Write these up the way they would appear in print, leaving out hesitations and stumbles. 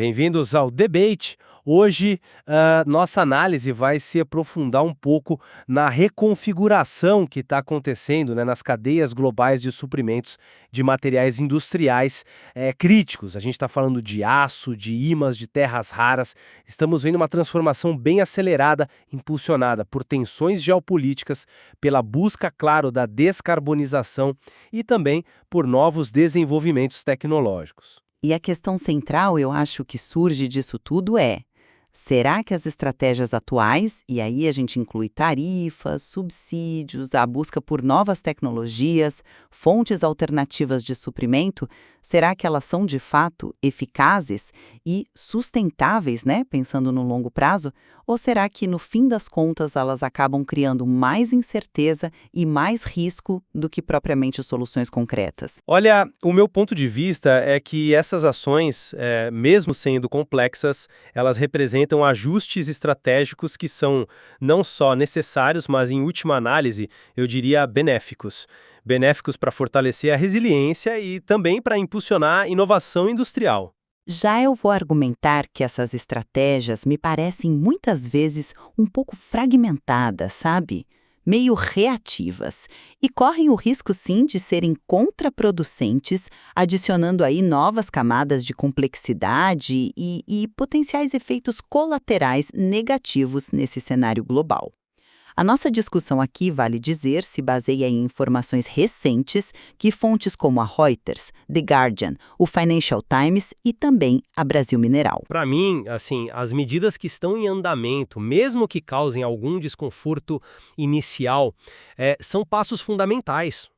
Bem-vindos ao Debate. Hoje, nossa análise vai se aprofundar um pouco na reconfiguração que está acontecendo, né, nas cadeias globais de suprimentos de materiais industriais críticos. A gente está falando de aço, de ímãs, de terras raras. Estamos vendo uma transformação bem acelerada, impulsionada por tensões geopolíticas, pela busca, claro, da descarbonização e também por novos desenvolvimentos tecnológicos. E a questão central, eu acho que surge disso tudo será que as estratégias atuais, e aí a gente inclui tarifas, subsídios, a busca por novas tecnologias, fontes alternativas de suprimento, será que elas são de fato eficazes e sustentáveis, né, pensando no longo prazo? Ou será que, no fim das contas, elas acabam criando mais incerteza e mais risco do que propriamente soluções concretas? Olha, o meu ponto de vista é que essas ações, mesmo sendo complexas, elas representam ajustes estratégicos que são não só necessários, mas, em última análise, eu diria benéficos. Benéficos para fortalecer a resiliência e também para impulsionar a inovação industrial. Já eu vou argumentar que essas estratégias me parecem muitas vezes um pouco fragmentadas, sabe? Meio reativas, e correm o risco sim de serem contraproducentes, adicionando aí novas camadas de complexidade e potenciais efeitos colaterais negativos nesse cenário global. A nossa discussão aqui, vale dizer, se baseia em informações recentes que fontes como a Reuters, The Guardian, o Financial Times e também a Brasil Mineral. Para mim, assim, as medidas que estão em andamento, mesmo que causem algum desconforto inicial, são passos fundamentais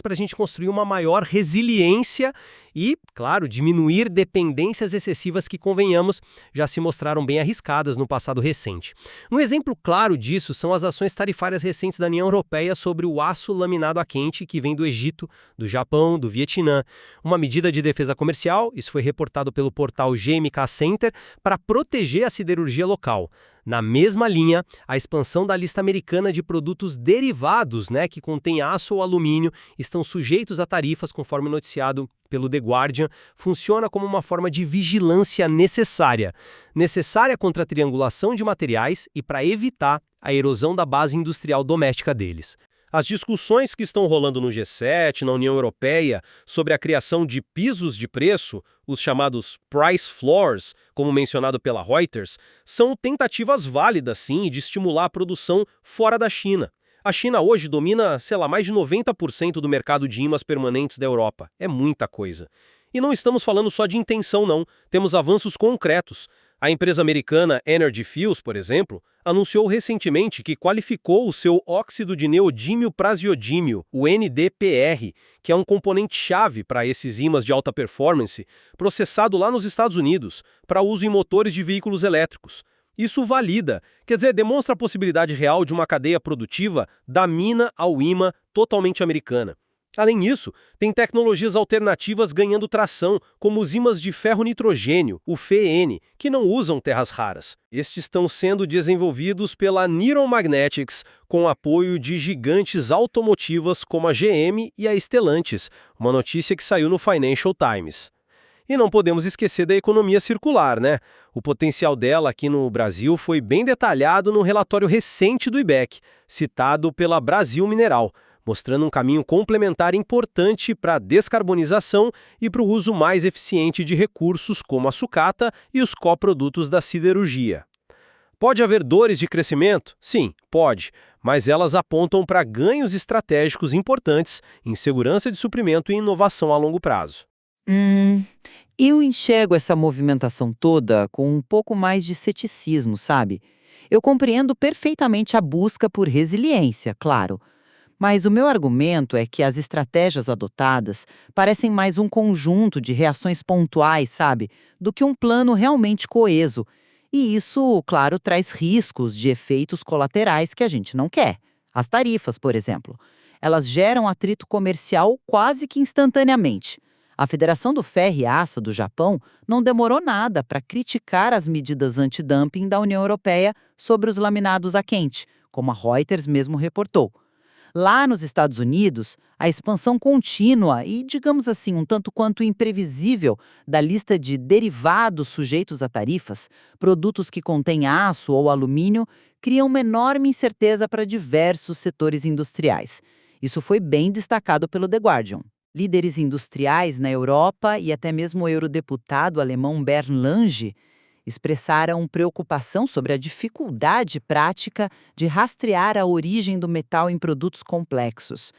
para a gente construir uma maior resiliência e, claro, diminuir dependências excessivas que, convenhamos, já se mostraram bem arriscadas no passado recente. Um exemplo claro disso são as ações tarifárias recentes da União Europeia sobre o aço laminado a quente que vem do Egito, do Japão, do Vietnã. Uma medida de defesa comercial, isso foi reportado pelo portal GMK Center, para proteger a siderurgia local. Na mesma linha, a expansão da lista americana de produtos derivados, né, que contém aço ou alumínio, estão sujeitos a tarifas, conforme noticiado pelo The Guardian, funciona como uma forma de vigilância necessária. Necessária contra a triangulação de materiais e para evitar a erosão da base industrial doméstica deles. As discussões que estão rolando no G7, na União Europeia, sobre a criação de pisos de preço, os chamados price floors, como mencionado pela Reuters, são tentativas válidas, sim, de estimular a produção fora da China. A China hoje domina, mais de 90% do mercado de ímãs permanentes da Europa. É muita coisa. E não estamos falando só de intenção, não. Temos avanços concretos. A empresa americana Energy Fuels, por exemplo, anunciou recentemente que qualificou o seu óxido de neodímio praseodímio, o NDPR, que é um componente-chave para esses ímãs de alta performance, processado lá nos Estados Unidos, para uso em motores de veículos elétricos. Isso valida, quer dizer, demonstra a possibilidade real de uma cadeia produtiva da mina ao imã totalmente americana. Além disso, tem tecnologias alternativas ganhando tração, como os ímãs de ferro-nitrogênio, o FeN, que não usam terras raras. Estes estão sendo desenvolvidos pela Niron Magnetics, com apoio de gigantes automotivas como a GM e a Stellantis, uma notícia que saiu no Financial Times. E não podemos esquecer da economia circular, né? O potencial dela aqui no Brasil foi bem detalhado no relatório recente do IBEC, citado pela Brasil Mineral, mostrando um caminho complementar importante para a descarbonização e para o uso mais eficiente de recursos como a sucata e os coprodutos da siderurgia. Pode haver dores de crescimento? Sim, pode, mas elas apontam para ganhos estratégicos importantes em segurança de suprimento e inovação a longo prazo. Eu enxergo essa movimentação toda com um pouco mais de ceticismo, sabe? Eu compreendo perfeitamente a busca por resiliência, claro. Mas o meu argumento é que as estratégias adotadas parecem mais um conjunto de reações pontuais, sabe? Do que um plano realmente coeso. E isso, claro, traz riscos de efeitos colaterais que a gente não quer. As tarifas, por exemplo. Elas geram atrito comercial quase que instantaneamente. A Federação do Ferro e Aço do Japão não demorou nada para criticar as medidas antidumping da União Europeia sobre os laminados a quente, como a Reuters mesmo reportou. Lá nos Estados Unidos, a expansão contínua e, digamos assim, um tanto quanto imprevisível da lista de derivados sujeitos a tarifas, produtos que contêm aço ou alumínio, cria uma enorme incerteza para diversos setores industriais. Isso foi bem destacado pelo The Guardian. Líderes industriais na Europa e até mesmo o eurodeputado alemão Bernd Lange expressaram preocupação sobre a dificuldade prática de rastrear a origem do metal em produtos complexos.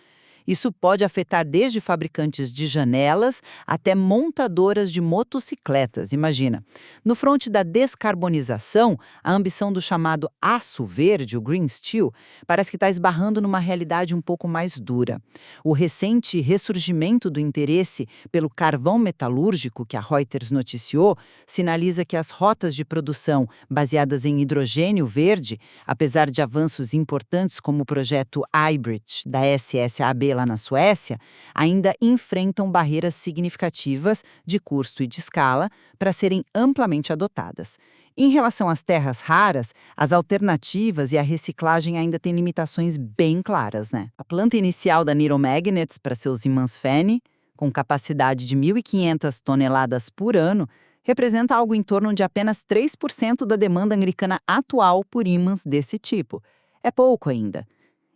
Isso pode afetar desde fabricantes de janelas até montadoras de motocicletas, imagina. No fronte da descarbonização, a ambição do chamado aço verde, o Green Steel, parece que está esbarrando numa realidade um pouco mais dura. O recente ressurgimento do interesse pelo carvão metalúrgico que a Reuters noticiou sinaliza que as rotas de produção baseadas em hidrogênio verde, apesar de avanços importantes como o projeto Hybrid da SSAB lá na Suécia, ainda enfrentam barreiras significativas de custo e de escala para serem amplamente adotadas. Em relação às terras raras, as alternativas e a reciclagem ainda têm limitações bem claras, né? A planta inicial da Niro Magnets para seus ímãs Fene, com capacidade de 1.500 toneladas por ano, representa algo em torno de apenas 3% da demanda americana atual por ímãs desse tipo. É pouco ainda.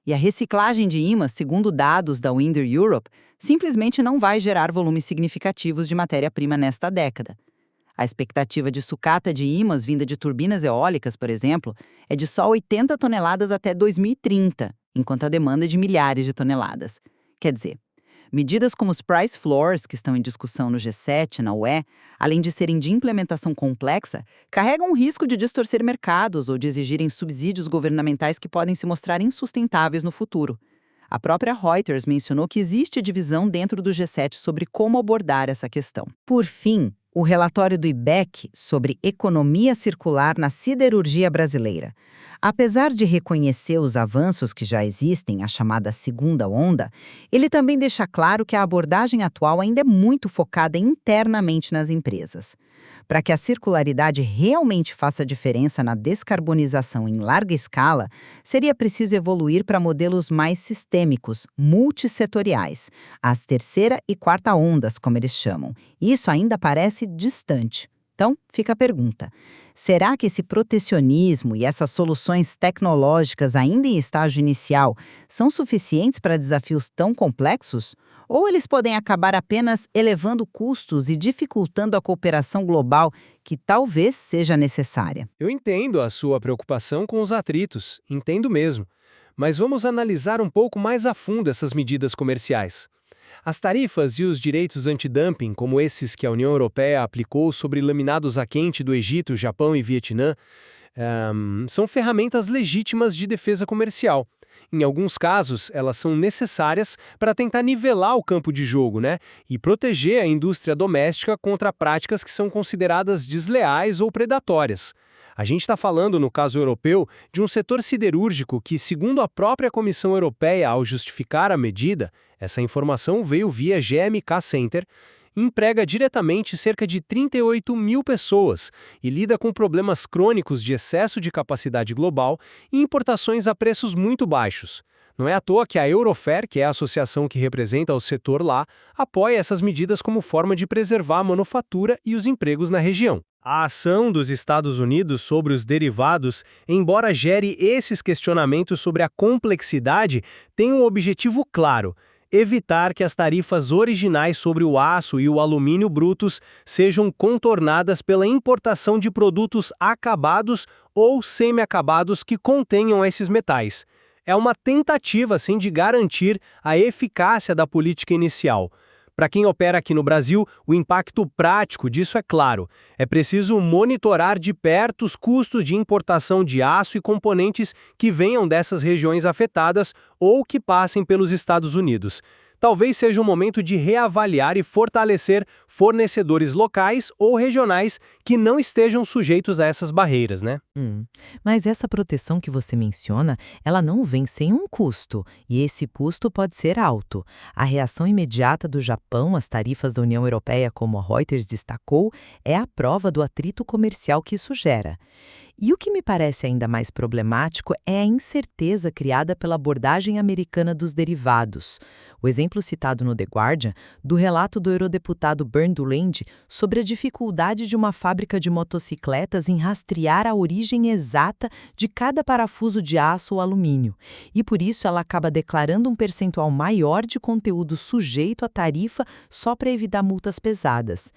E a reciclagem de ímãs, segundo dados da Winder Europe, simplesmente não vai gerar volumes significativos de matéria-prima nesta década. A expectativa de sucata de ímãs vinda de turbinas eólicas, por exemplo, é de só 80 toneladas até 2030, enquanto a demanda é de milhares de toneladas. Quer dizer, medidas como os price floors, que estão em discussão no G7 e na UE, além de serem de implementação complexa, carregam o risco de distorcer mercados ou de exigirem subsídios governamentais que podem se mostrar insustentáveis no futuro. A própria Reuters mencionou que existe divisão dentro do G7 sobre como abordar essa questão. Por fim, o relatório do IBEC sobre economia circular na siderurgia brasileira. Apesar de reconhecer os avanços que já existem, a chamada segunda onda, ele também deixa claro que a abordagem atual ainda é muito focada internamente nas empresas. Para que a circularidade realmente faça diferença na descarbonização em larga escala, seria preciso evoluir para modelos mais sistêmicos, multissetoriais, as terceira e quarta ondas, como eles chamam. Isso ainda parece distante. Então, fica a pergunta: será que esse protecionismo e essas soluções tecnológicas ainda em estágio inicial são suficientes para desafios tão complexos? Ou eles podem acabar apenas elevando custos e dificultando a cooperação global que talvez seja necessária? Eu entendo a sua preocupação com os atritos, entendo mesmo. Mas vamos analisar um pouco mais a fundo essas medidas comerciais. As tarifas e os direitos antidumping, como esses que a União Europeia aplicou sobre laminados a quente do Egito, Japão e Vietnã, são ferramentas legítimas de defesa comercial. Em alguns casos, elas são necessárias para tentar nivelar o campo de jogo, né? E proteger a indústria doméstica contra práticas que são consideradas desleais ou predatórias. A gente está falando, no caso europeu, de um setor siderúrgico que, segundo a própria Comissão Europeia ao justificar a medida, essa informação veio via GMK Center, emprega diretamente cerca de 38 mil pessoas e lida com problemas crônicos de excesso de capacidade global e importações a preços muito baixos. Não é à toa que a Eurofer, que é a associação que representa o setor lá, apoia essas medidas como forma de preservar a manufatura e os empregos na região. A ação dos Estados Unidos sobre os derivados, embora gere esses questionamentos sobre a complexidade, tem um objetivo claro: evitar que as tarifas originais sobre o aço e o alumínio brutos sejam contornadas pela importação de produtos acabados ou semi-acabados que contenham esses metais. É uma tentativa, assim, de garantir a eficácia da política inicial. Para quem opera aqui no Brasil, o impacto prático disso é claro. É preciso monitorar de perto os custos de importação de aço e componentes que venham dessas regiões afetadas ou que passem pelos Estados Unidos. Talvez seja o momento de reavaliar e fortalecer fornecedores locais ou regionais que não estejam sujeitos a essas barreiras, né? Mas essa proteção que você menciona, ela não vem sem um custo, e esse custo pode ser alto. A reação imediata do Japão às tarifas da União Europeia, como a Reuters destacou, é a prova do atrito comercial que isso gera. E o que me parece ainda mais problemático é a incerteza criada pela abordagem americana dos derivados. O exemplo citado no The Guardian, do relato do eurodeputado Bernd Ulland sobre a dificuldade de uma fábrica de motocicletas em rastrear a origem exata de cada parafuso de aço ou alumínio. E por isso ela acaba declarando um percentual maior de conteúdo sujeito à tarifa só para evitar multas pesadas.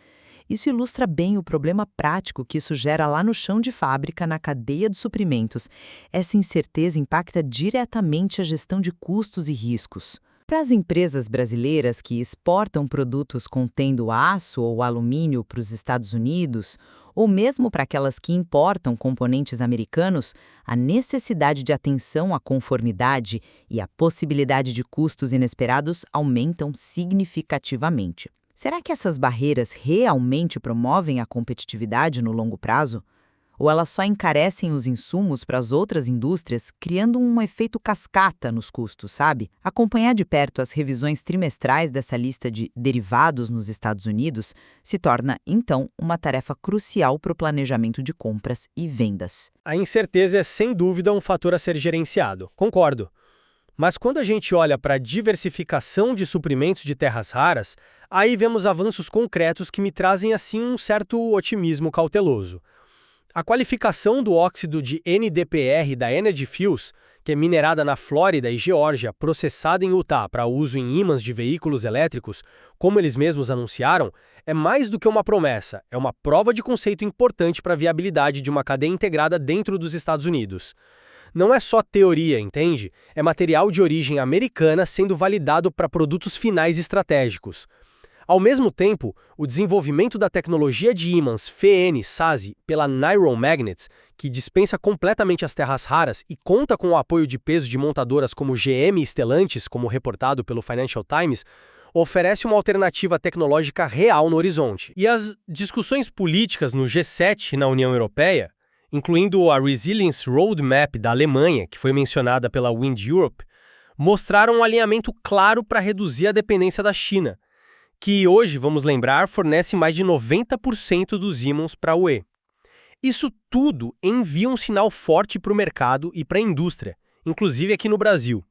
Isso ilustra bem o problema prático que isso gera lá no chão de fábrica, na cadeia de suprimentos. Essa incerteza impacta diretamente a gestão de custos e riscos. Para as empresas brasileiras que exportam produtos contendo aço ou alumínio para os Estados Unidos, ou mesmo para aquelas que importam componentes americanos, a necessidade de atenção à conformidade e a possibilidade de custos inesperados aumentam significativamente. Será que essas barreiras realmente promovem a competitividade no longo prazo? Ou elas só encarecem os insumos para as outras indústrias, criando um efeito cascata nos custos, sabe? Acompanhar de perto as revisões trimestrais dessa lista de derivados nos Estados Unidos se torna, então, uma tarefa crucial para o planejamento de compras e vendas. A incerteza é, sem dúvida, um fator a ser gerenciado. Concordo. Mas quando a gente olha para a diversificação de suprimentos de terras raras, aí vemos avanços concretos que me trazem assim um certo otimismo cauteloso. A qualificação do óxido de NdPr da Energy Fuels, que é minerada na Flórida e Geórgia, processada em Utah para uso em ímãs de veículos elétricos, como eles mesmos anunciaram, é mais do que uma promessa, é uma prova de conceito importante para a viabilidade de uma cadeia integrada dentro dos Estados Unidos. Não é só teoria, entende? É material de origem americana sendo validado para produtos finais estratégicos. Ao mesmo tempo, o desenvolvimento da tecnologia de ímãs FEN-SASE pela Niron Magnets, que dispensa completamente as terras raras e conta com o apoio de peso de montadoras como GM e Stellantis, como reportado pelo Financial Times, oferece uma alternativa tecnológica real no horizonte. E as discussões políticas no G7 na União Europeia, incluindo a Resilience Roadmap da Alemanha, que foi mencionada pela Wind Europe, mostraram um alinhamento claro para reduzir a dependência da China, que hoje, vamos lembrar, fornece mais de 90% dos ímãs para a UE. Isso tudo envia um sinal forte para o mercado e para a indústria, inclusive aqui no Brasil.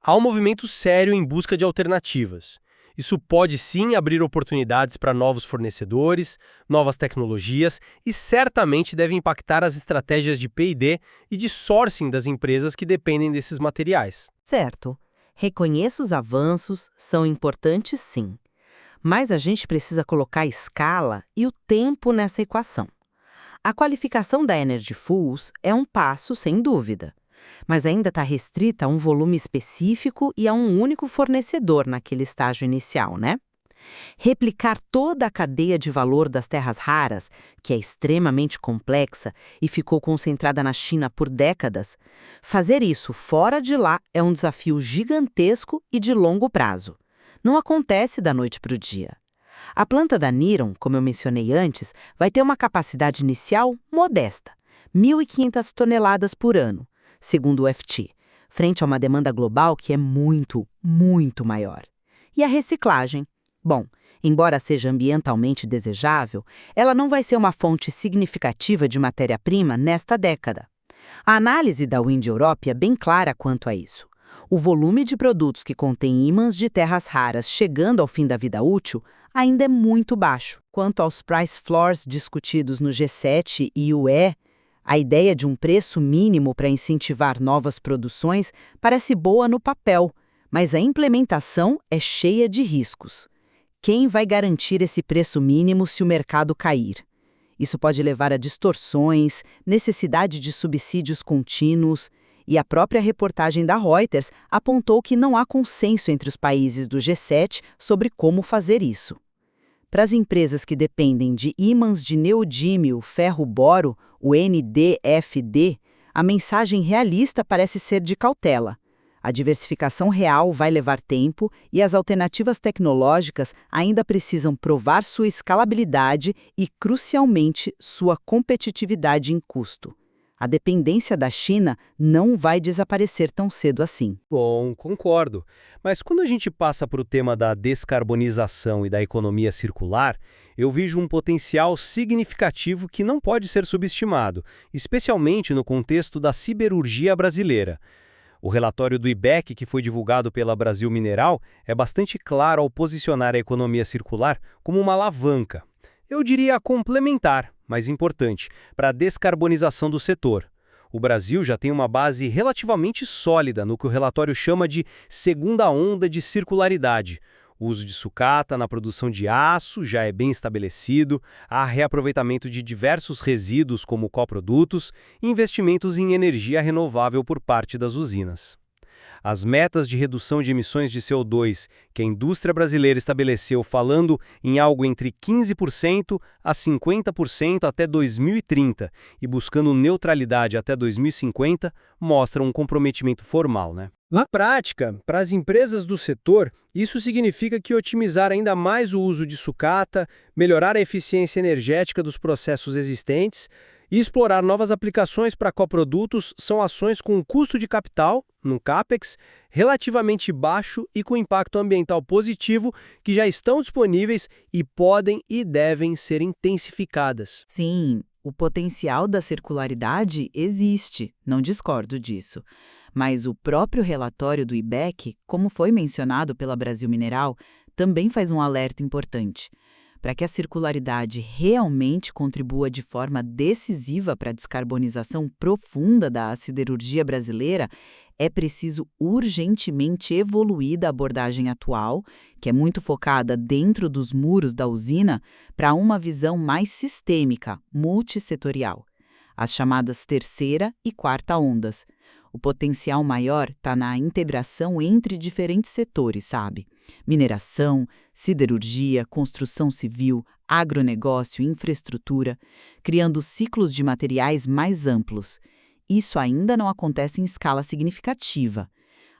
Há um movimento sério em busca de alternativas. Isso pode sim abrir oportunidades para novos fornecedores, novas tecnologias e certamente deve impactar as estratégias de P&D e de sourcing das empresas que dependem desses materiais. Certo. Reconheço os avanços, são importantes sim. Mas a gente precisa colocar a escala e o tempo nessa equação. A qualificação da Energy Fuels é um passo, sem dúvida, mas ainda está restrita a um volume específico e a um único fornecedor naquele estágio inicial, né? Replicar toda a cadeia de valor das terras raras, que é extremamente complexa e ficou concentrada na China por décadas, fazer isso fora de lá é um desafio gigantesco e de longo prazo. Não acontece da noite para o dia. A planta da Niron, como eu mencionei antes, vai ter uma capacidade inicial modesta, 1.500 toneladas por ano, segundo o FT, frente a uma demanda global que é muito, muito maior. E a reciclagem? Bom, embora seja ambientalmente desejável, ela não vai ser uma fonte significativa de matéria-prima nesta década. A análise da Wind Europe é bem clara quanto a isso. O volume de produtos que contém ímãs de terras raras chegando ao fim da vida útil ainda é muito baixo. Quanto aos price floors discutidos no G7 e UE, a ideia de um preço mínimo para incentivar novas produções parece boa no papel, mas a implementação é cheia de riscos. Quem vai garantir esse preço mínimo se o mercado cair? Isso pode levar a distorções, necessidade de subsídios contínuos, e a própria reportagem da Reuters apontou que não há consenso entre os países do G7 sobre como fazer isso. Para as empresas que dependem de ímãs de neodímio ferro-boro, o NdFd, a mensagem realista parece ser de cautela. A diversificação real vai levar tempo e as alternativas tecnológicas ainda precisam provar sua escalabilidade e, crucialmente, sua competitividade em custo. A dependência da China não vai desaparecer tão cedo assim. Bom, concordo. Mas quando a gente passa para o tema da descarbonização e da economia circular, eu vejo um potencial significativo que não pode ser subestimado, especialmente no contexto da siderurgia brasileira. O relatório do IBEC, que foi divulgado pela Brasil Mineral, é bastante claro ao posicionar a economia circular como uma alavanca. Eu diria complementar, mas importante, para a descarbonização do setor. O Brasil já tem uma base relativamente sólida no que o relatório chama de segunda onda de circularidade. O uso de sucata na produção de aço já é bem estabelecido, há reaproveitamento de diversos resíduos como coprodutos e investimentos em energia renovável por parte das usinas. As metas de redução de emissões de CO2 que a indústria brasileira estabeleceu falando em algo entre 15% a 50% até 2030 e buscando neutralidade até 2050 mostram um comprometimento formal, né? Na prática, para as empresas do setor, isso significa que otimizar ainda mais o uso de sucata, melhorar a eficiência energética dos processos existentes e explorar novas aplicações para coprodutos são ações com um custo de capital, num CAPEX, relativamente baixo e com impacto ambiental positivo que já estão disponíveis e podem e devem ser intensificadas. Sim, o potencial da circularidade existe, não discordo disso. Mas o próprio relatório do IBEC, como foi mencionado pela Brasil Mineral, também faz um alerta importante. Para que a circularidade realmente contribua de forma decisiva para a descarbonização profunda da siderurgia brasileira, é preciso urgentemente evoluir da abordagem atual, que é muito focada dentro dos muros da usina, para uma visão mais sistêmica, multissetorial. As chamadas terceira e quarta ondas. O potencial maior está na integração entre diferentes setores, sabe? Mineração, siderurgia, construção civil, agronegócio, infraestrutura, criando ciclos de materiais mais amplos. Isso ainda não acontece em escala significativa.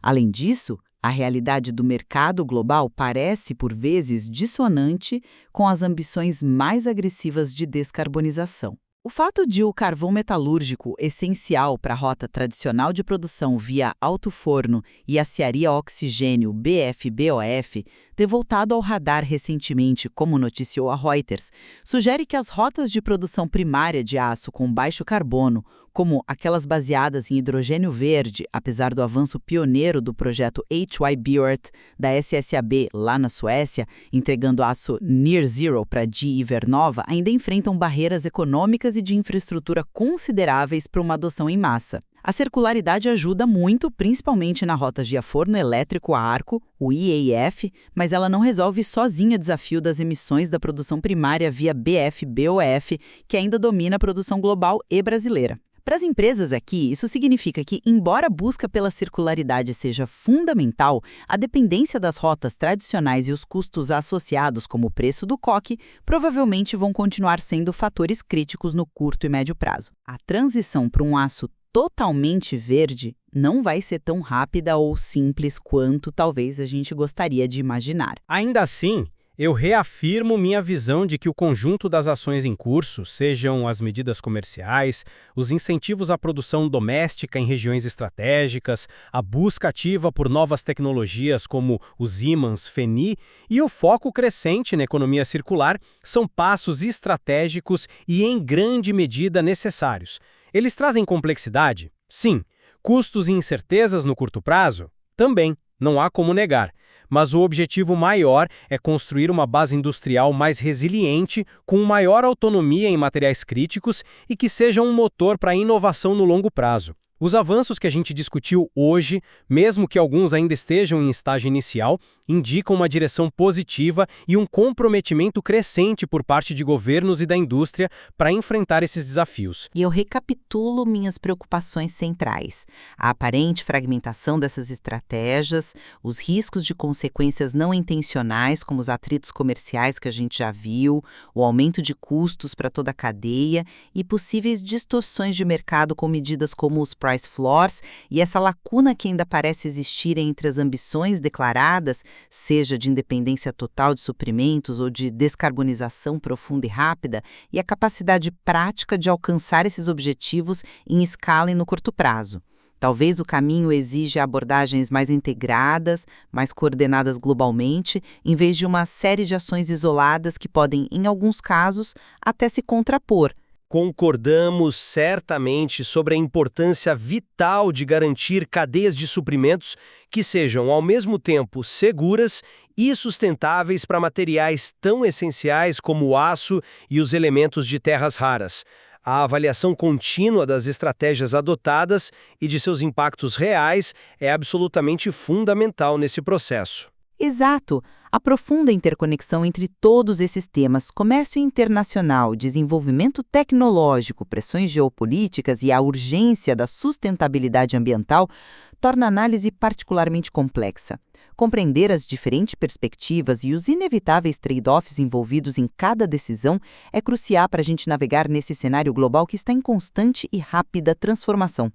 Além disso, a realidade do mercado global parece, por vezes, dissonante com as ambições mais agressivas de descarbonização. O fato de o carvão metalúrgico, essencial para a rota tradicional de produção via alto forno e aciaria a oxigênio BF-BOF, ter voltado ao radar recentemente, como noticiou a Reuters, sugere que as rotas de produção primária de aço com baixo carbono, como aquelas baseadas em hidrogênio verde, apesar do avanço pioneiro do projeto HY Bioearth da SSAB lá na Suécia, entregando aço Near Zero para GE Vernova, ainda enfrentam barreiras econômicas e de infraestrutura consideráveis para uma adoção em massa. A circularidade ajuda muito, principalmente na rota de forno elétrico a arco, o EAF, mas ela não resolve sozinha o desafio das emissões da produção primária via BF-BOF, que ainda domina a produção global e brasileira. Para as empresas aqui, isso significa que, embora a busca pela circularidade seja fundamental, a dependência das rotas tradicionais e os custos associados, como o preço do coque, provavelmente vão continuar sendo fatores críticos no curto e médio prazo. A transição para um aço totalmente verde não vai ser tão rápida ou simples quanto talvez a gente gostaria de imaginar. Ainda assim, eu reafirmo minha visão de que o conjunto das ações em curso, sejam as medidas comerciais, os incentivos à produção doméstica em regiões estratégicas, a busca ativa por novas tecnologias como os ímãs FENI e o foco crescente na economia circular, são passos estratégicos e em grande medida necessários. Eles trazem complexidade? Sim. Custos e incertezas no curto prazo? Também, não há como negar. Mas o objetivo maior é construir uma base industrial mais resiliente, com maior autonomia em materiais críticos e que seja um motor para a inovação no longo prazo. Os avanços que a gente discutiu hoje, mesmo que alguns ainda estejam em estágio inicial, indicam uma direção positiva e um comprometimento crescente por parte de governos e da indústria para enfrentar esses desafios. E eu recapitulo minhas preocupações centrais: a aparente fragmentação dessas estratégias, os riscos de consequências não intencionais, como os atritos comerciais que a gente já viu, o aumento de custos para toda a cadeia e possíveis distorções de mercado com medidas como os price price floors e essa lacuna que ainda parece existir entre as ambições declaradas, seja de independência total de suprimentos ou de descarbonização profunda e rápida, e a capacidade prática de alcançar esses objetivos em escala e no curto prazo. Talvez o caminho exija abordagens mais integradas, mais coordenadas globalmente, em vez de uma série de ações isoladas que podem, em alguns casos, até se contrapor. Concordamos certamente sobre a importância vital de garantir cadeias de suprimentos que sejam, ao mesmo tempo, seguras e sustentáveis para materiais tão essenciais como o aço e os elementos de terras raras. A avaliação contínua das estratégias adotadas e de seus impactos reais é absolutamente fundamental nesse processo. Exato! A profunda interconexão entre todos esses temas, comércio internacional, desenvolvimento tecnológico, pressões geopolíticas e a urgência da sustentabilidade ambiental, torna a análise particularmente complexa. Compreender as diferentes perspectivas e os inevitáveis trade-offs envolvidos em cada decisão é crucial para a gente navegar nesse cenário global que está em constante e rápida transformação.